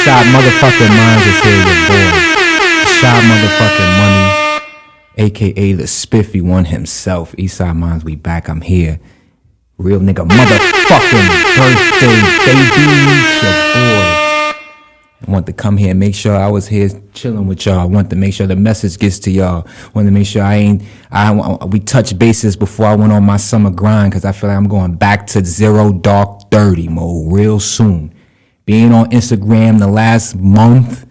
Eastside motherfucking Minds is here, your boy. Shy motherfucking Money, aka the spiffy one himself. Eastside Minds, we back. I'm here. Real nigga motherfucking birthday, baby. It's your boy. I want to come here and make sure I was here chilling with y'all. I want to make sure the message gets to y'all. I want to make sure we touch bases before I went on my summer grind, because I feel like I'm going back to 0 dark 30 mode real soon. Being on Instagram the last month,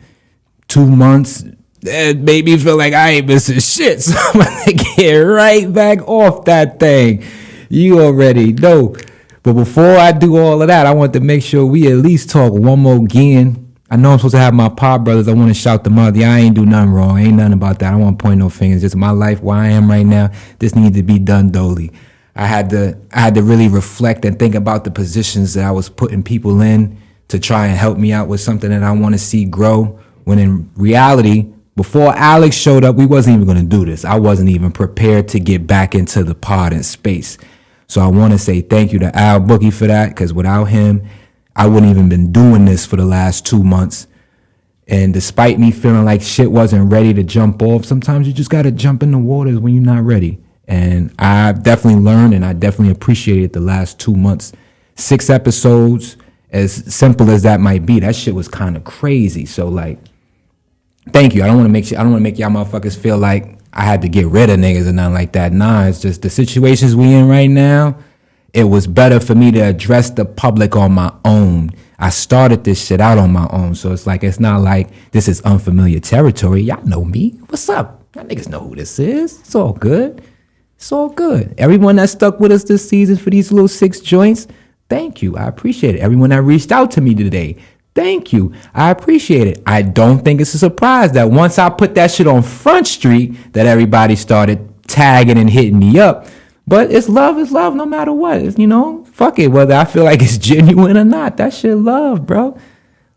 2 months, it made me feel like I ain't missing shit. So I'm going to get right back off that thing. You already know. But before I do all of that, I want to make sure we at least talk one more again. I know I'm supposed to have my pod brothers. I want to shout them out. I ain't do nothing wrong. Ain't nothing about that. I don't want to point no fingers. Just my life, where I am right now. This needs to be done dolly. I had to really reflect and think about the positions that I was putting people in to try and help me out with something that I want to see grow. When in reality, before Alex showed up, we wasn't even going to do this. I wasn't even prepared to get back into the pod and space. So I want to say thank you to Al Boogie for that, because without him, I wouldn't even been doing this for the last 2 months. And despite me feeling like shit wasn't ready to jump off, sometimes you just got to jump in the waters when you're not ready. And I definitely learned, and I definitely appreciated the last 2 months. 6 episodes, as simple as that might be, that shit was kind of crazy. So like, thank you. I don't want to make y'all motherfuckers feel like I had to get rid of niggas or nothing like that. Nah, it's just the situations we in right now. It was better for me to address the public on my own. I started this shit out on my own. So it's not like this is unfamiliar territory. Y'all know me. What's up? Y'all niggas know who this is. It's all good. It's all good. Everyone that stuck with us this season for these little 6 joints, thank you. I appreciate it. Everyone that reached out to me today, thank you. I appreciate it. I don't think it's a surprise that once I put that shit on Front Street, that everybody started tagging and hitting me up. But it's love no matter what. It's, fuck it, whether I feel like it's genuine or not. That shit love, bro.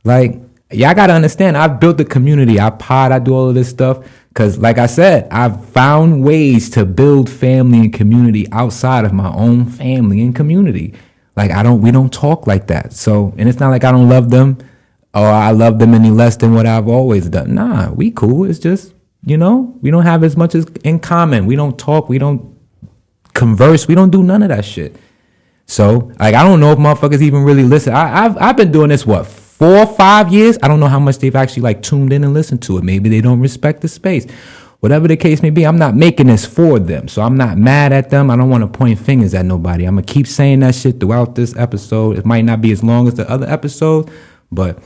Like, y'all got to understand, I've built a community. I do all of this stuff. Because, like I said, I've found ways to build family and community outside of my own family and community. Like, we don't talk like that. So, and it's not like I don't love them or I love them any less than what I've always done. Nah, we cool. It's just, we don't have as much as in common. We don't talk. We don't converse. We don't do none of that shit. So, like, I don't know if motherfuckers even really listen. I've been doing this, 4 or 5 years? I don't know how much they've actually, like, tuned in and listened to it. Maybe they don't respect the space. Whatever the case may be, I'm not making this for them. So I'm not mad at them. I don't want to point fingers at nobody. I'm going to keep saying that shit throughout this episode. It might not be as long as the other episodes, but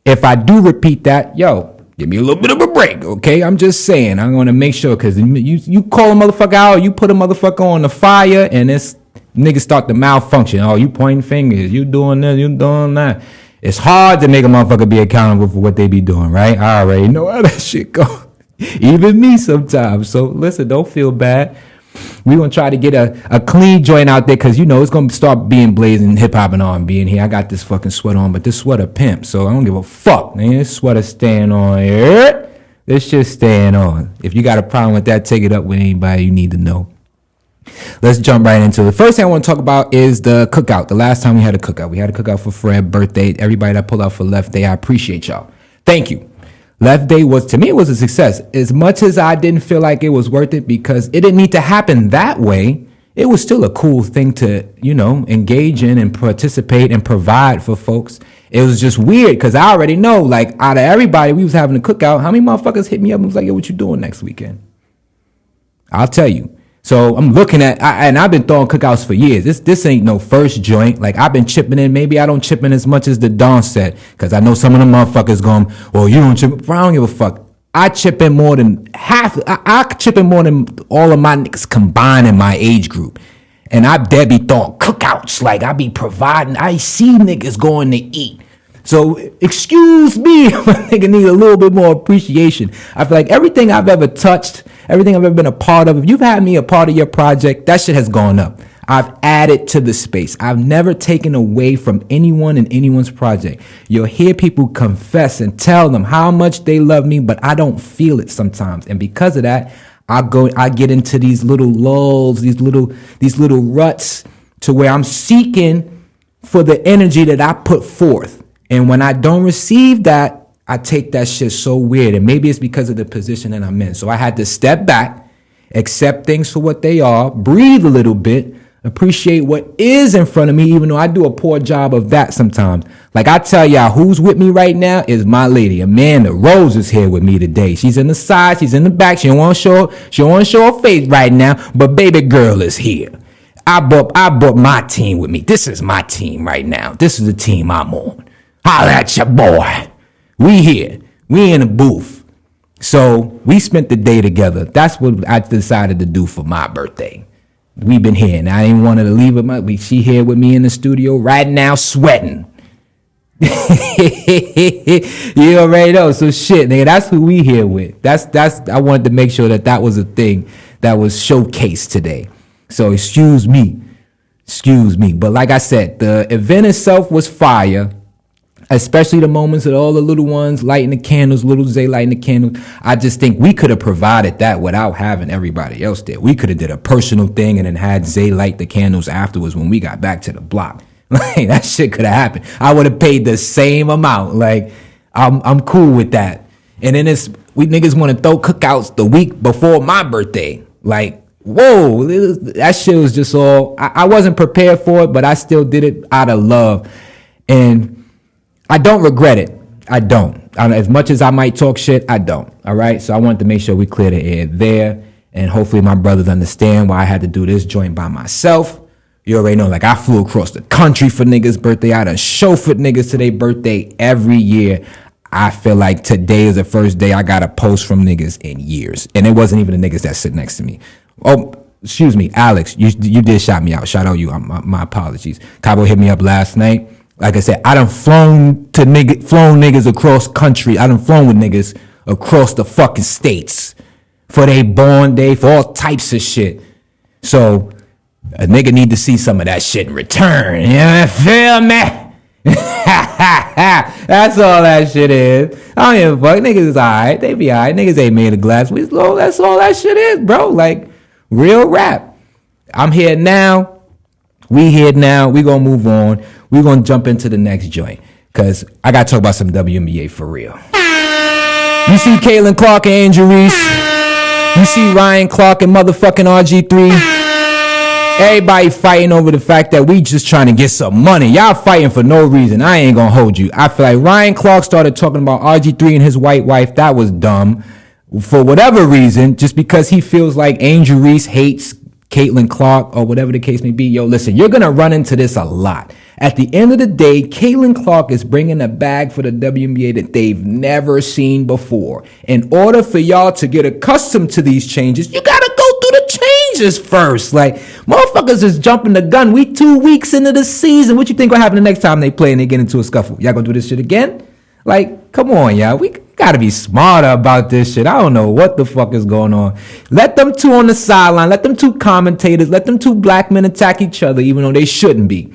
if I do repeat that, give me a little bit of a break, okay? I'm just saying. I'm going to make sure, because you call a motherfucker out, you put a motherfucker on the fire, and this niggas start to malfunction. Oh, you pointing fingers. You doing this, you doing that. It's hard to make a motherfucker be accountable for what they be doing, right? I already know how that shit go. Even me sometimes. So listen, don't feel bad. We're going to try to get a clean joint out there, because, it's going to start being blazing hip-hop and R&B in here. I got this fucking sweater on, but this sweater pimp, so I don't give a fuck, man. This sweater staying on here. This shit's staying on. If you got a problem with that, take it up with anybody you need to know. Let's jump right into it. The first thing I want to talk about is the cookout. The last time we had a cookout. We had a cookout for Fred's birthday. Everybody that pulled out for Left Day, I appreciate y'all. Thank you. Left Day to me, it was a success. As much as I didn't feel like it was worth it because it didn't need to happen that way, it was still a cool thing to, engage in and participate and provide for folks. It was just weird because I already know, like, out of everybody, we was having a cookout. How many motherfuckers hit me up and was like, yo, what you doing next weekend? I'll tell you. So I'm looking at, and I've been throwing cookouts for years. This ain't no first joint. Like, I've been chipping in. Maybe I don't chip in as much as the Dawn said, because I know some of the motherfuckers going, well, you don't chip in. I don't give a fuck. I chip in more than half. I chip in more than all of my niggas combined in my age group. And I dare be throwing cookouts. Like, I be providing. I see niggas going to eat. So excuse me if a nigga need a little bit more appreciation. I feel like everything I've ever touched, everything I've ever been a part of, if you've had me a part of your project, that shit has gone up. I've added to the space. I've never taken away from anyone in anyone's project. You'll hear people confess and tell them how much they love me, but I don't feel it sometimes. And because of that, I get into these little lulls, these little ruts to where I'm seeking for the energy that I put forth. And when I don't receive that, I take that shit so weird. And maybe it's because of the position that I'm in. So I had to step back, accept things for what they are, breathe a little bit, appreciate what is in front of me, even though I do a poor job of that sometimes. Like I tell y'all, who's with me right now is my lady, Amanda Rose is here with me today. She's in the side, she's in the back. She don't want to show her face right now, but baby girl is here. I brought my team with me. This is my team right now. This is the team I'm on. Holla at your boy. We here. We in the booth. So we spent the day together. That's what I decided to do for my birthday. We've been here, and I didn't want her to leave with she here with me in the studio right now, sweating. You already know. So shit, nigga, that's who we here with. That's. I wanted to make sure that was a thing that was showcased today. So excuse me. But like I said, the event itself was fire. Especially the moments of all the little ones lighting the candles, little Zay lighting the candles. I just think we could have provided that without having everybody else there. We could have did a personal thing and then had Zay light the candles afterwards when we got back to the block. Like that shit could have happened. I would have paid the same amount. Like I'm cool with that. And then we niggas want to throw cookouts the week before my birthday. Like, whoa, that shit was just all. I wasn't prepared for it, but I still did it out of love. And I don't regret it. I don't. As much as I might talk shit, I don't. All right. So I wanted to make sure we clear the air there. And hopefully my brothers understand why I had to do this joint by myself. You already know, like I flew across the country for niggas' birthday. I done chauffeured niggas to their birthday every year. I feel like today is the first day I got a post from niggas in years. And it wasn't even the niggas that sit next to me. Oh, excuse me, Alex. You did shout me out. Shout out you. My apologies. Cabo hit me up last night. Like I said, I done flown niggas across country. I done flown with niggas across the fucking states for their born day, for all types of shit. So a nigga need to see some of that shit in return. You know what I feel, man? That's all that shit is. I don't give a fuck. Niggas is alright. They be alright. Niggas ain't made of glass. That's all that shit is, bro. Like, real rap. I'm here now. We here now. We gonna move on. We gonna jump into the next joint. Cause I gotta talk about some WNBA for real. You see Caitlin Clark and Angel Reese. You see Ryan Clark and motherfucking RG3. Everybody fighting over the fact that we just trying to get some money. Y'all fighting for no reason. I ain't gonna hold you. I feel like Ryan Clark started talking about RG3 and his white wife. That was dumb. For whatever reason, just because he feels like Angel Reese hates Caitlin Clark or whatever the case may be. Yo, listen, you're gonna run into this a lot. At the end of the day, Caitlin Clark is bringing a bag for the WNBA that they've never seen before. In order for y'all to get accustomed to these changes, you gotta go through the changes first. Like, motherfuckers is jumping the gun. We 2 weeks into the season. What you think will happen the next time they play and they get into a scuffle? Y'all gonna do this shit again? Like, come on, y'all. We gotta be smarter about this shit. I don't know what the fuck is going on. Let them two on the sideline. Let them two commentators. Let them two black men attack each other, even though they shouldn't be.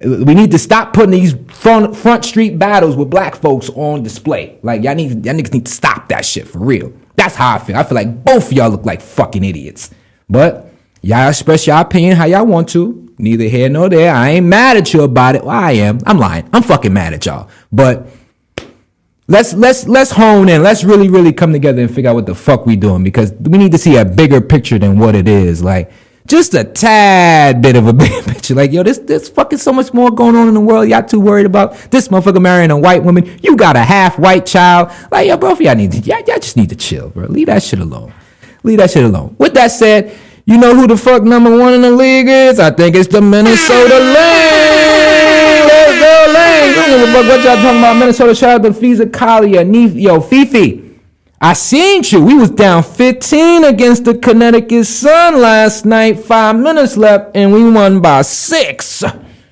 We need to stop putting these front street battles with black folks on display. Like, y'all niggas need to stop that shit for real. That's how I feel. I feel like both of y'all look like fucking idiots. But y'all express your opinion how y'all want to. Neither here nor there. I ain't mad at you about it. Well, I am. I'm lying. I'm fucking mad at y'all. But let's hone in. Let's really come together and figure out what the fuck we doing, because we need to see a bigger picture than what it is. Like, just a tad bit of a bigger picture. Like, yo, there's fucking so much more going on in the world. Y'all too worried about this motherfucker marrying a white woman. You got a half white child. Like, yo, bro, y'all just need to chill, bro. Leave that shit alone. With that said, you know who the fuck number one in the league is? I think it's the Minnesota Lynx. Let's go, Lynx. I don't give a fuck what y'all talking about. Minnesota, shout out to Fiza Kalia. Yo, Fifi. I seen you. We was down 15 against the Connecticut Sun last night. 5 minutes left, and we won by 6.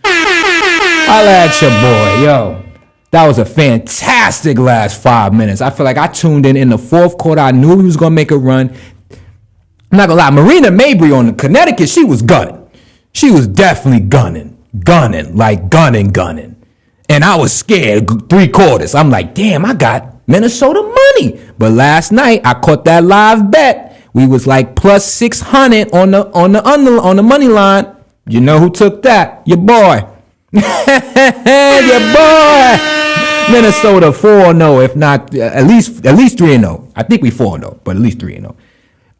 Holla at your boy, yo. That was a fantastic last 5 minutes. I feel like I tuned in the fourth quarter. I knew we was gonna make a run. I'm not gonna lie, Marina Mabry on the Connecticut, she was gunning. She was definitely gunning. And I was scared 3 quarters. I'm like, damn, I got Minnesota money. But last night I caught that live bet. We was like plus 600 on the money line. You know who took that? Your boy. Your boy. Minnesota 4-0, if not at least 3-0. I think we 4-0, but at least 3-0.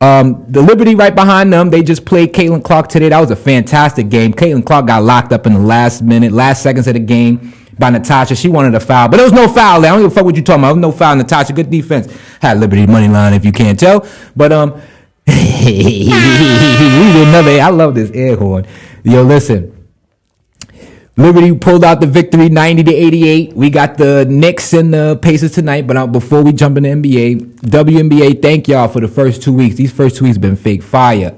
The Liberty right behind them, they just played Caitlin Clark today. That was a fantastic game. Caitlin Clark got locked up in the last seconds of the game by Natasha. She wanted a foul, but there was no foul there. I don't give a fuck what you talking about. There was no foul. Natasha, good defense. Had Liberty money line if you can't tell. But we did another. I love this air horn. Yo, listen. Liberty pulled out the victory 90-88. We got the Knicks and the Pacers tonight. But before we jump into NBA, WNBA, thank y'all for the first 2 weeks. These first 2 weeks have been fake fire.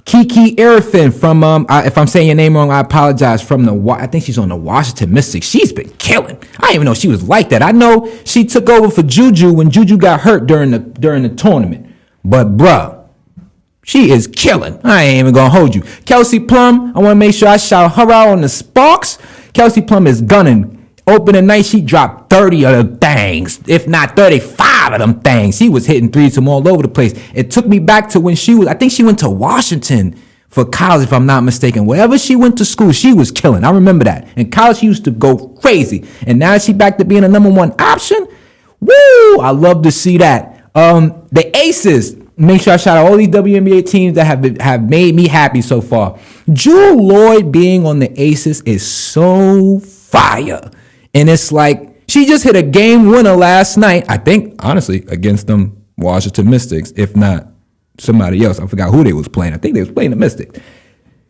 Kiki Erfin from, if I'm saying your name wrong, I apologize, I think she's on the Washington Mystics. She's been killing. I didn't even know she was like that. I know she took over for Juju when Juju got hurt during the tournament. But, bruh, she is killing. I ain't even going to hold you. Kelsey Plum, I want to make sure I shout her out on the Sparks. Kelsey Plum is gunning. Opening night, she dropped 30 of them things, if not 35 of them things. She was hitting threes from all over the place. It took me back to when I think she went to Washington for college, if I'm not mistaken. Wherever she went to school, she was killing. I remember that. In college, she used to go crazy. And now she back to being a number one option. Woo! I love to see that. The Aces. Make sure I shout out all these WNBA teams that have made me happy so far. Jewel Lloyd being on the Aces is so fire. And it's like, she just hit a game winner last night, I think, honestly, against them Washington Mystics, if not somebody else. I forgot who they was playing. I think they was playing the Mystics.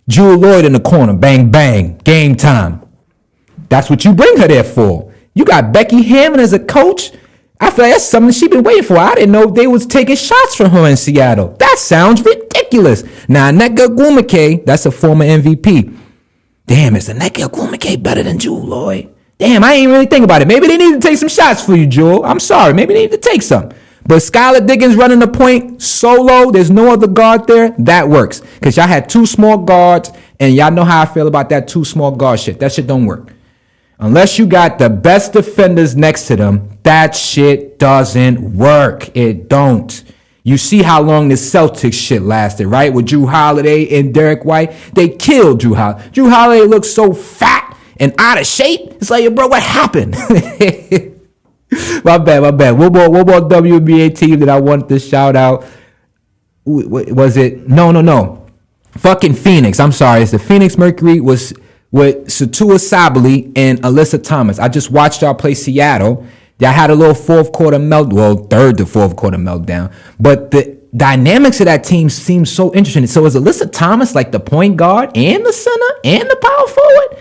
Jewel Lloyd in the corner, bang, bang, game time. That's what you bring her there for. You got Becky Hammond as a coach. I feel like that's something she's been waiting for. I didn't know they was taking shots from her in Seattle. That sounds ridiculous. Now, Nneka Ogwumike, that's a former MVP. Damn, is Nneka Ogwumike better than Jewel Lloyd? Damn, I ain't really think about it. Maybe they need to take some shots for you, Jewel. I'm sorry. Maybe they need to take some. But Skylar Diggins running the point solo, there's no other guard there. That works. Because y'all had two small guards, and y'all know how I feel about that two small guard shit. That shit don't work. Unless you got the best defenders next to them, that shit doesn't work. It don't. You see how long this Celtics shit lasted, right? With Drew Holiday and Derek White. They killed Drew Holiday. Drew Holiday looked so fat and out of shape. It's like, bro, what happened? My bad. What about WNBA team that I wanted to shout out? Was it? No. Fucking Phoenix. I'm sorry. It's the Phoenix Mercury was with Satua Sabally and Alyssa Thomas. I just watched y'all play Seattle. Y'all had a little third to fourth quarter meltdown. But the dynamics of that team seems so interesting. So is Alyssa Thomas like the point guard and the center and the power forward?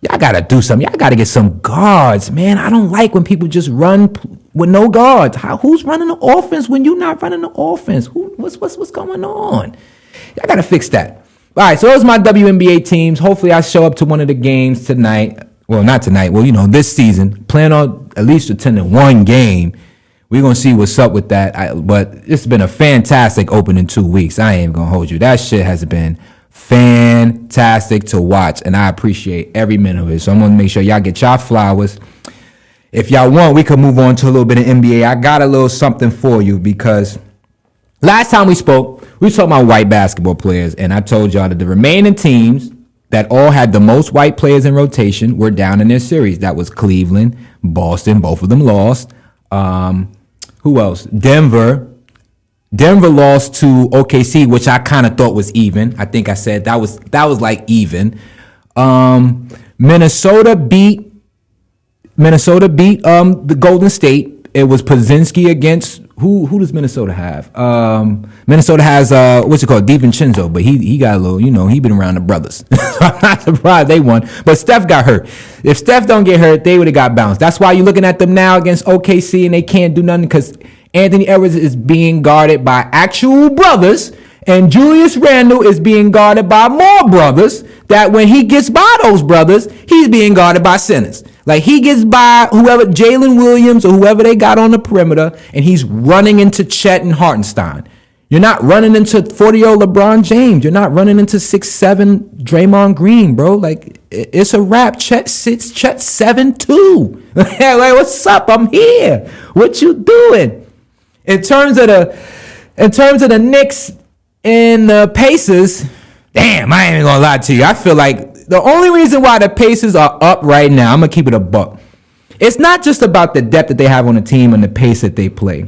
Y'all got to do something. Y'all got to get some guards, man. I don't like when people just run with no guards. Who's running the offense when you're not running the offense? What's going on? Y'all got to fix that. All right, so those are my WNBA teams. Hopefully I show up to one of the games tonight. Well, not tonight. Well, this season. Plan on at least attending one game. We're going to see what's up with that. But it's been a fantastic opening 2 weeks. I ain't going to hold you. That shit has been fantastic to watch, and I appreciate every minute of it. So I'm going to make sure y'all get y'all flowers. If y'all want, we could move on to a little bit of NBA. I got a little something for you because last time we spoke, we were talking about white basketball players, and I told y'all that the remaining teams that all had the most white players in rotation were down in their series. That was Cleveland, Boston, both of them lost. Who else? Denver lost to OKC, which I kind of thought was even. I think I said that was like even. Minnesota beat the Golden State. It was Pozinski against who does Minnesota have? Minnesota has what's it called? DiVincenzo, but he got a little, he been around the brothers. I'm not surprised they won. But Steph got hurt. If Steph don't get hurt, they would have got bounced. That's why you're looking at them now against OKC and they can't do nothing because Anthony Edwards is being guarded by actual brothers, and Julius Randle is being guarded by more brothers. That when he gets by those brothers, he's being guarded by centers. Like he gets by whoever, Jalen Williams or whoever they got on the perimeter, and he's running into Chet and Hartenstein. You're not running into 40-year-old LeBron James. You're not running into 6'7" Draymond Green, bro. Like it's a wrap. Chet 7'2". Like, what's up? I'm here. What you doing? In terms of the Knicks and the Pacers, damn, I ain't even gonna lie to you. I feel like the only reason why the Pacers are up right now, I'm gonna keep it a buck, It's not just about the depth that they have on the team and the pace that they play.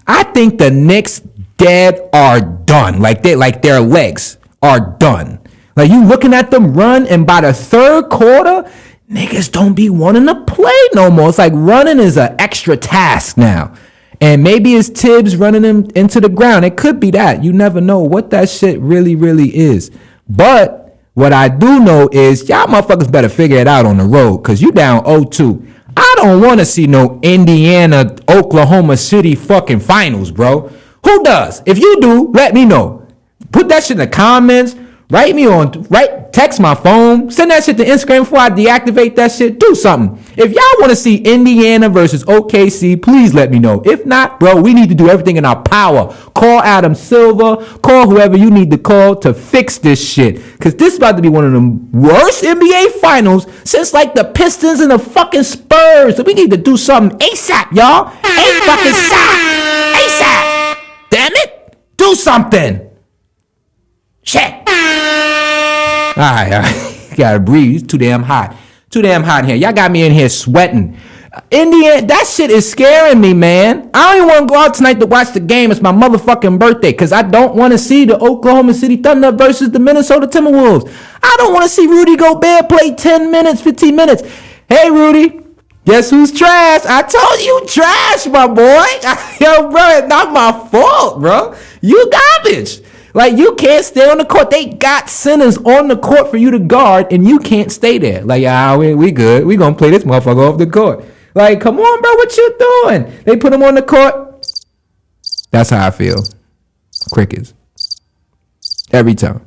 I think the Knicks dead are done. Like their legs are done. Like you looking at them run, and by the third quarter, niggas don't be wanting to play no more. It's like running is an extra task now. And maybe it's Tibbs running them into the ground. It could be that. You never know what that shit really, really is. But what I do know is y'all motherfuckers better figure it out on the road, because you down 0-2. I don't want to see no Indiana, Oklahoma City fucking finals, bro. Who does? If you do, let me know. Put that shit in the comments. Text my phone. Send that shit to Instagram before I deactivate that shit. Do something. If y'all want to see Indiana versus OKC, please let me know. If not, bro, we need to do everything in our power. Call Adam Silver. Call whoever you need to call to fix this shit. Because this is about to be one of the worst NBA finals since like the Pistons and the fucking Spurs. So we need to do something ASAP, y'all. ASAP. Damn it. Do something. Shit. All right. Gotta breathe. It's too damn hot. Too damn hot in here. Y'all got me in here sweating. Indiana, that shit is scaring me, man. I don't even want to go out tonight to watch the game. It's my motherfucking birthday, because I don't want to see the Oklahoma City Thunder versus the Minnesota Timberwolves. I don't want to see Rudy Gobert play 10 minutes, 15 minutes. Hey, Rudy. Guess who's trash? I told you trash, my boy. Yo, bro, it's not my fault, bro. You garbage. Like, you can't stay on the court. They got centers on the court for you to guard, and you can't stay there. Like, we good. We gonna play this motherfucker off the court. Like, come on, bro. What you doing? They put him on the court. That's how I feel. Crickets. Every time.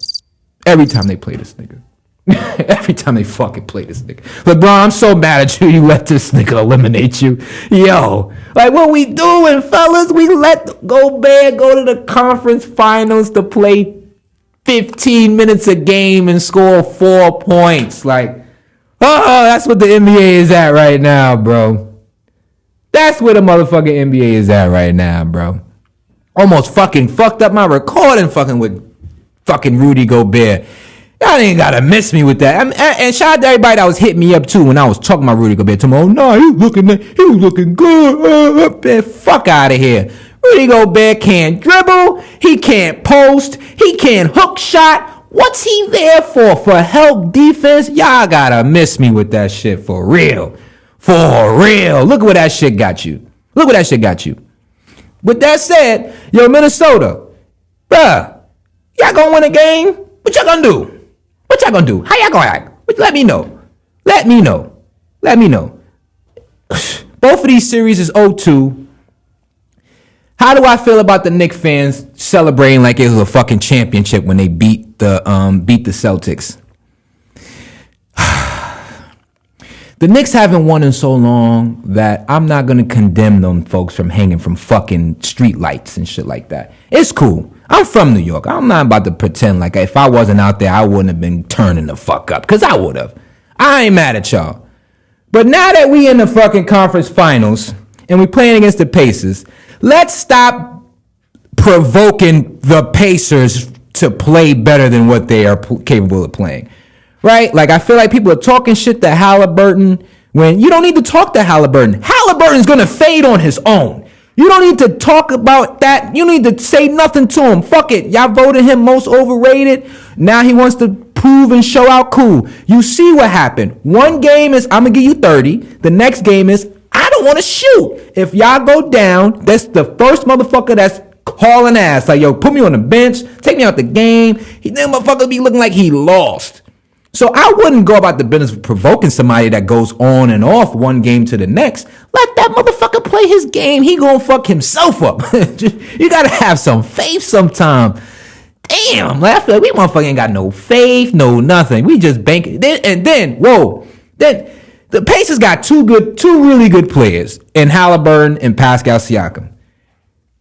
Every time they play this nigga. Every time they fucking play this nigga. But bro, I'm so mad at you. You let this nigga eliminate you. Yo. Like, what we doing, fellas? We let Gobert go to the conference finals to play 15 minutes a game and score 4 points. Like, oh, that's what the NBA is at right now, bro. That's where the motherfucking NBA is at right now, bro. Almost fucking fucked up my recording fucking with fucking Rudy Gobert. Y'all ain't gotta miss me with that. And shout out to everybody that was hitting me up too when I was talking about Rudy Gobert. Tomorrow, no, he was looking good. Man, fuck out of here. Rudy Gobert can't dribble. He can't post. He can't hook shot. What's he there for? For help, defense? Y'all gotta miss me with that shit for real. For real. Look at what that shit got you. Look what that shit got you. With that said, yo, Minnesota, bruh, y'all gonna win a game? What y'all gonna do? What y'all gonna do? How y'all gonna act? Let me know. Let me know. Both of these series is 0-2. How do I feel about the Knicks fans celebrating like it was a fucking championship when they beat the Celtics? The Knicks haven't won in so long that I'm not gonna condemn them folks from hanging from fucking street lights and shit like that. It's cool. I'm from New York. I'm not about to pretend like if I wasn't out there, I wouldn't have been turning the fuck up. Because I would have. I ain't mad at y'all. But now that we in the fucking conference finals and we playing against the Pacers, let's stop provoking the Pacers to play better than what they are capable of playing. Right? Like, I feel like people are talking shit to Halliburton when you don't need to talk to Halliburton. Halliburton's going to fade on his own. You don't need to talk about that. You need to say nothing to him. Fuck it. Y'all voted him most overrated. Now he wants to prove and show out cool. You see what happened. One game is, I'm going to give you 30. The next game is, I don't want to shoot. If y'all go down, that's the first motherfucker that's hauling ass. Like, yo, put me on the bench. Take me out the game. That motherfucker be looking like he lost. So I wouldn't go about the business of provoking somebody that goes on and off one game to the next. Let that motherfucker play his game. He gonna fuck himself up. You gotta have some faith sometime. Damn, I feel like we motherfucker ain't got no faith, no nothing. We just bank it. Then the Pacers got two really good players in Halliburton and Pascal Siakam.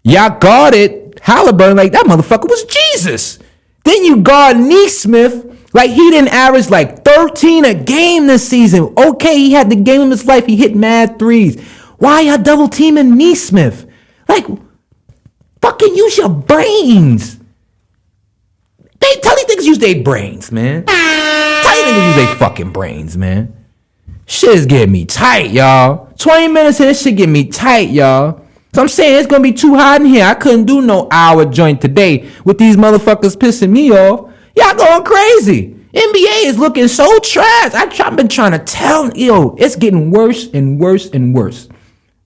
Y'all guarded Halliburton like that motherfucker was Jesus. Then you guard Nesmith. Like, he didn't average like 13 a game this season. Okay, he had the game of his life. He hit mad threes. Why y'all double teaming Nesmith? Like, fucking use your brains. Tell these niggas use their brains, man. Tell these niggas use their fucking brains, man. Shit is getting me tight, y'all. 20 minutes of this shit getting me tight, y'all. So I'm saying it's gonna be too hot in here. I couldn't do no hour joint today with these motherfuckers pissing me off. Y'all going crazy. NBA is looking so trash. I've been trying to tell, it's getting worse and worse and worse.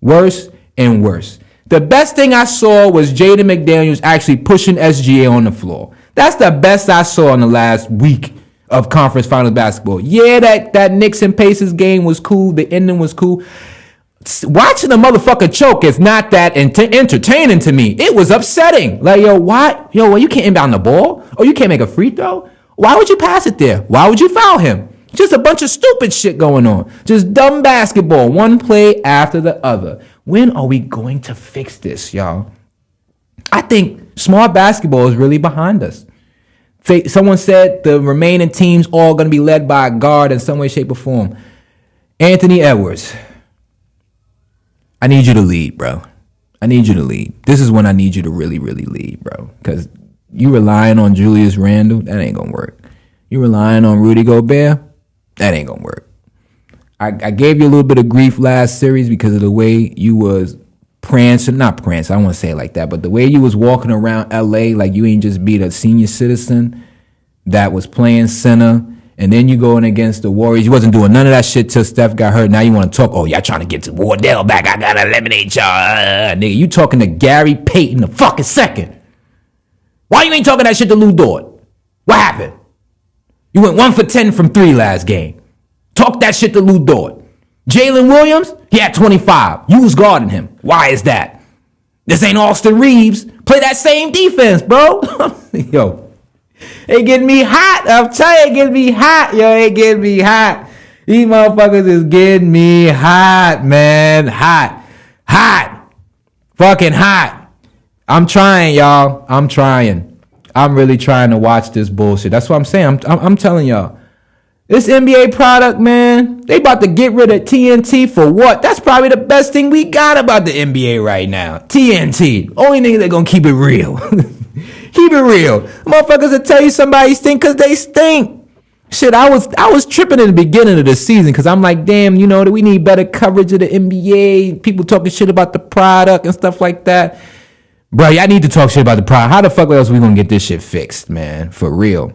Worse and worse. The best thing I saw was Jaden McDaniels actually pushing SGA on the floor. That's the best I saw in the last week of conference finals basketball. Yeah, that Knicks and Pacers game was cool. The ending was cool. Watching the motherfucker choke is not that entertaining to me. It was upsetting. Like, why? Well, you can't inbound the ball? Or you can't make a free throw? Why would you pass it there? Why would you foul him? Just a bunch of stupid shit going on. Just dumb basketball. One play after the other. When are we going to fix this, y'all? I think smart basketball is really behind us. Someone said the remaining teams all going to be led by a guard in some way, shape, or form. Anthony Edwards. I need you to lead, bro. I need you to lead. This is when I need you to really, really lead, bro. Because you relying on Julius Randle, that ain't going to work. You relying on Rudy Gobert, that ain't going to work. I gave you a little bit of grief last series because of the way you was not prancing, I don't want to say it like that, but the way you was walking around LA like you ain't just beat a senior citizen that was playing center, and then you going against the Warriors. You wasn't doing none of that shit till Steph got hurt. Now you want to talk, y'all trying to get to Wardell back. I got to eliminate y'all. Nigga, you talking to Gary Payton the fucking second. Why you ain't talking that shit to Lou Dort? What happened? You went 1 for 10 from 3 last game. Talk that shit to Lou Dort. Jalen Williams, he had 25. You was guarding him. Why is that? This ain't Austin Reeves. Play that same defense, bro. Yo, it getting me hot. I'm telling you, it getting me hot. Yo, it getting me hot. These motherfuckers is getting me hot, man. Hot. Hot. Fucking hot. I'm trying, y'all. I'm trying. I'm really trying to watch this bullshit. That's what I'm saying. I'm telling y'all. This NBA product, man, they about to get rid of TNT for what? That's probably the best thing we got about the NBA right now. TNT. Only nigga that gonna keep it real. Keep it real. Motherfuckers will tell you somebody stink because they stink. Shit, I was tripping in the beginning of the season because I'm like, damn, that we need better coverage of the NBA. People talking shit about the product and stuff like that. Bro, y'all need to talk shit about the product. How the fuck else we gonna get this shit fixed, man? For real.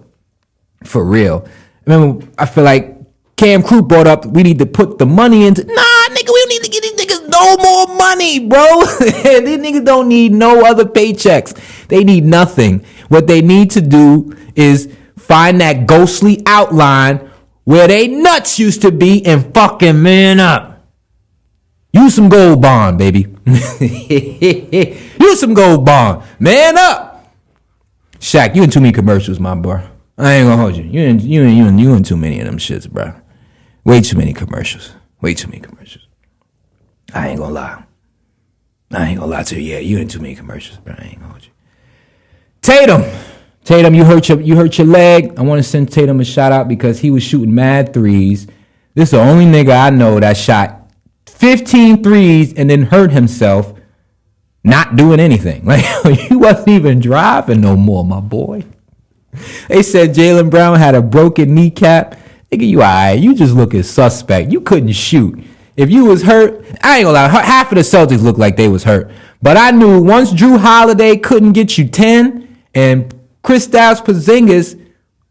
For real. Remember, I feel like Cam Crew brought up we need to put the money into. Nah, nigga, we don't need to get these niggas no more money, bro. These niggas don't need no other paychecks. They need nothing. What they need to do is find that ghostly outline where they nuts used to be and fucking man up. Use some gold bond, baby. Use some gold bond. Man up. Shaq, you in too many commercials, my boy. I ain't gonna hold you. You in too many of them shits, bro. Way too many commercials. Way too many commercials. I ain't gonna lie. I ain't gonna lie to you. Yeah, you in too many commercials, bro. I ain't gonna hold you. Tatum, you hurt your leg. I want to send Tatum a shout out because he was shooting mad threes. This is the only nigga I know that shot 15 threes and then hurt himself not doing anything. Like, he wasn't even driving no more, my boy. They said Jaylen Brown had a broken kneecap. Nigga, you all right. You just looking suspect. You couldn't shoot. If you was hurt, I ain't gonna lie, half of the Celtics looked like they was hurt. But I knew once Drew Holiday couldn't get you 10 and Kristaps Porzingis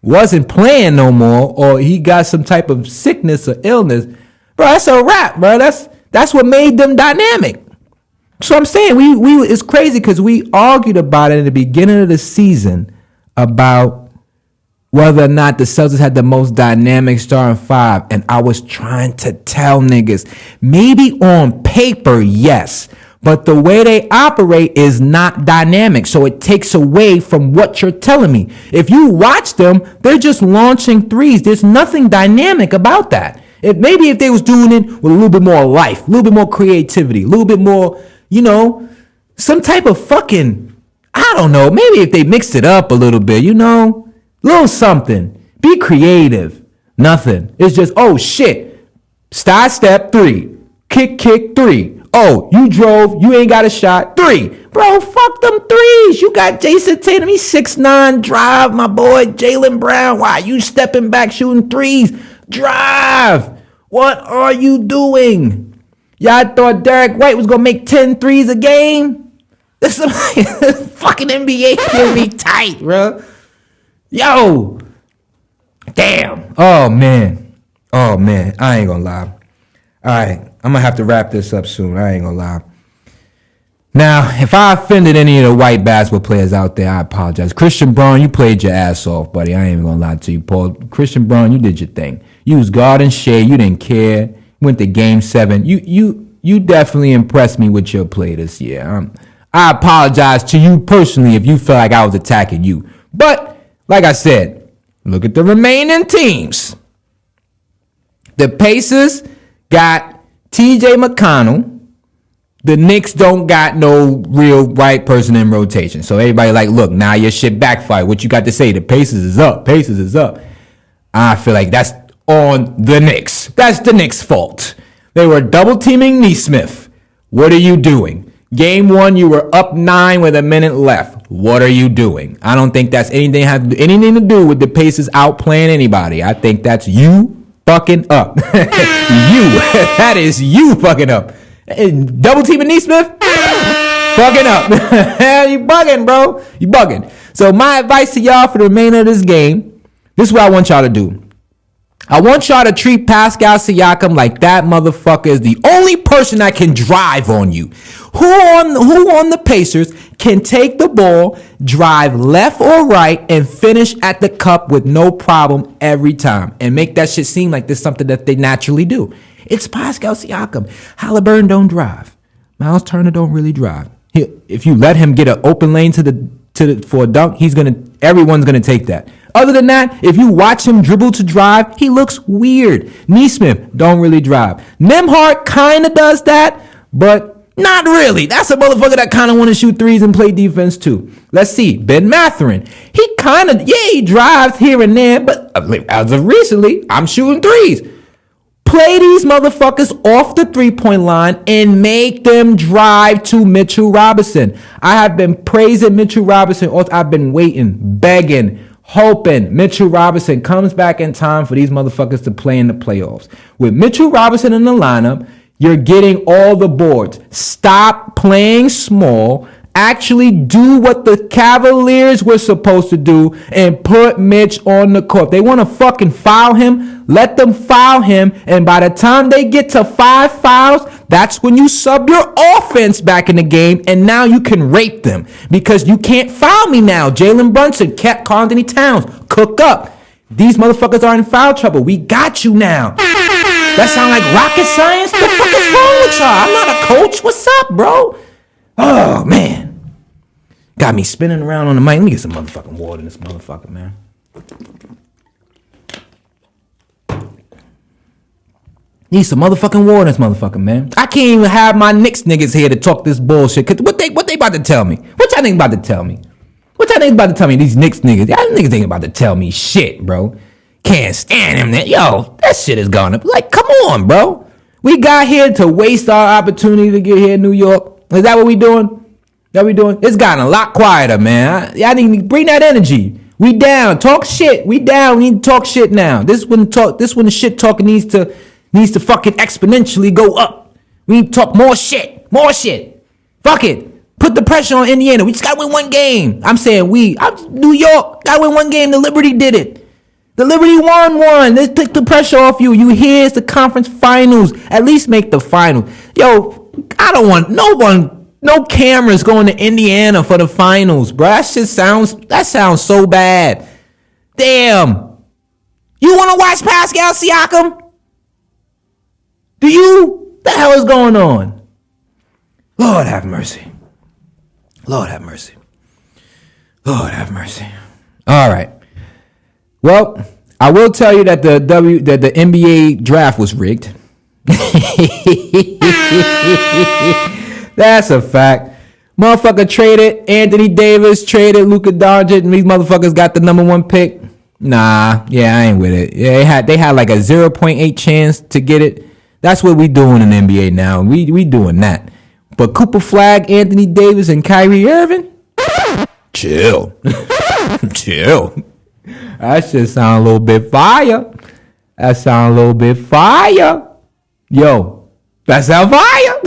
wasn't playing no more, or he got some type of sickness or illness, bro, that's a wrap, bro. That's what made them dynamic. So I'm saying we it's crazy because we argued about it in the beginning of the season about whether or not the Celtics had the most dynamic starting five. And I was trying to tell niggas, maybe on paper, yes, but the way they operate is not dynamic. So it takes away from what you're telling me. If you watch them, they're just launching threes. There's nothing dynamic about that. Maybe if they was doing it with a little bit more life, a little bit more creativity, a little bit more, some type of fucking, I don't know, maybe if they mixed it up a little bit, little something. Be creative. Nothing. It's just, oh shit. Side step 3. Kick 3. Oh, you drove, you ain't got a shot. 3. Bro, fuck them threes. You got Jason Tatum, he's 6'9", drive, my boy. Jaylen Brown, why you stepping back shooting threes? Drive. What are you doing? Y'all thought Derek White was going to make 10 threes a game? This fucking NBA can be tight, bro. Yo. Damn. Oh, man. I ain't going to lie. All right. I'm going to have to wrap this up soon. I ain't going to lie. Now, if I offended any of the white basketball players out there, I apologize. Christian Braun, you played your ass off, buddy. I ain't even going to lie to you, Paul. Christian Braun, you did your thing. You was guarding Shea. You didn't care. Went to Game 7. You definitely impressed me with your play this year. I apologize to you personally if you felt like I was attacking you. But, like I said, look at the remaining teams. The Pacers got T.J. McConnell. The Knicks don't got no real right person in rotation. So everybody like, look, now your shit backfired. What you got to say? The Pacers is up. I feel like that's on the Knicks. That's the Knicks' fault. They were double teaming Nesmith. What are you doing? Game 1, you were up 9 with a minute left. What are you doing? I don't think that's anything to do with the Pacers outplaying anybody. I think that's you fucking up. That is you fucking up. Double teaming Nesmith? Fucking up. You bugging, bro. You bugging. So my advice to y'all for the remainder of this game, this is what I want y'all to do. I want y'all to treat Pascal Siakam like that motherfucker is the only person that can drive on you. Who on the Pacers can take the ball, drive left or right, and finish at the cup with no problem every time and make that shit seem like this is something that they naturally do? It's Pascal Siakam. Halliburton don't drive. Miles Turner don't really drive. If you let him get an open lane for a dunk, everyone's gonna take that. Other than that, if you watch him dribble to drive, he looks weird. Nesmith don't really drive. Nembhard kind of does that, but not really. That's a motherfucker that kind of want to shoot threes and play defense too. Let's see. Ben Mathurin. He drives here and there, but as of recently, I'm shooting threes. Play these motherfuckers off the three-point line and make them drive to Mitchell Robinson. I have been praising Mitchell Robinson. I've been waiting, begging, hoping Mitchell Robinson comes back in time for these motherfuckers to play in the playoffs. With Mitchell Robinson in the lineup, you're getting all the boards. Stop playing small. Actually do what the Cavaliers were supposed to do and put Mitch on the court. They want to fucking foul him. Let them foul him. And by the time they get to 5 fouls, that's when you sub your offense back in the game. And now you can rape them because you can't foul me now. Jalen Brunson, Karl Anthony Towns, cook up. These motherfuckers are in foul trouble. We got you now. That sound like rocket science? What the fuck is wrong with y'all? I'm not a coach. What's up, bro? Oh, man. Got me spinning around on the mic. Let me get some motherfucking water in this motherfucker, man. Need some motherfucking water in this motherfucker, man. I can't even have my Knicks niggas here to talk this bullshit. Cause what they about to tell me? What y'all think about to tell me? These Knicks niggas. Y'all niggas ain't about to tell me shit, bro. Can't stand him. Yo, that shit is gone up. Like, come on, bro. We got here to waste our opportunity to get here in New York. Is that what we doing? It's gotten a lot quieter, man. I need to bring that energy. We down. Talk shit. We down. We need to talk shit now. This when the shit talking needs to fucking exponentially go up. We need to talk more shit. Fuck it. Put the pressure on Indiana. We just gotta win one game. I'm saying New York gotta win one game. The Liberty did it. The Liberty won one. Let's take the pressure off you. You here? It's the conference finals. At least make the finals. Yo, I don't want no cameras going to Indiana for the finals, bro. That sounds so bad. Damn. You want to watch Pascal Siakam? Do you? What the hell is going on? Lord have mercy. All right. Well, I will tell you that the NBA draft was rigged. That's a fact. Motherfucker traded Anthony Davis, traded Luka Doncic, and these motherfuckers got the number 1 pick. Nah, yeah, I ain't with it. Yeah, they had like a 0.8 chance to get it. That's what we doing in the NBA now. We doing that. But Cooper Flag, Anthony Davis, and Kyrie Irving? Chill. That shit sound a little bit fire. That sound a little bit fire. Yo, that sound fire.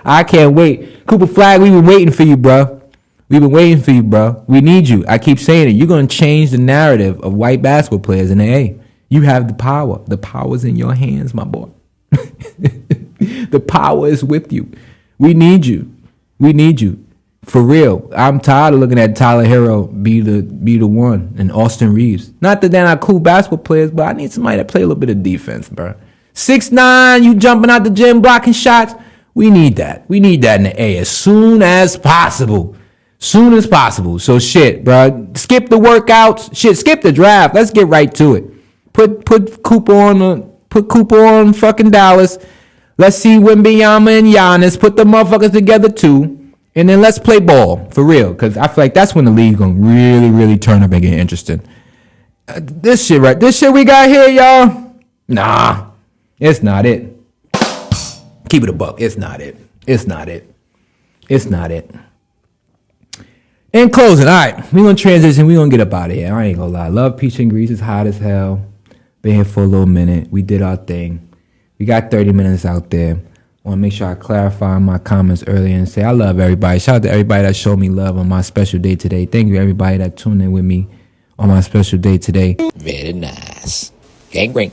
I can't wait. Cooper Flag, we've been waiting for you, bro. We've been waiting for you, bro. We need you. I keep saying it. You're going to change the narrative of white basketball players in the A. You have the power. The power's in your hands, my boy. The power is with you. We need you. We need you. For real. I'm tired of looking at Tyler Hero be the one and Austin Reeves. Not that they're not cool basketball players, but I need somebody that play a little bit of defense, bro. 6'9", you jumping out the gym, blocking shots. We need that. We need that in the A as soon as possible. Soon as possible. So shit, bro. Skip the workouts. Shit, skip the draft. Let's get right to it. Put Cooper on fucking Dallas. Let's see Wembanyama and Giannis. Put the motherfuckers together too. And then let's play ball for real. Because I feel like that's when the league's going to really, really turn up and get interesting. This shit we got here, y'all. Nah, it's not it. Keep it a buck. It's not it. It's not it. It's not it. In closing, all right, we're going to transition. We're going to get up out of here. I ain't going to lie. Love, peach, and grease. It's hot as hell. Been here for a little minute. We did our thing. We got 30 minutes out there. I want to make sure I clarify my comments earlier and say I love everybody. Shout out to everybody that showed me love on my special day today. Thank you, everybody that tuned in with me on my special day today. Very nice. Gang ring.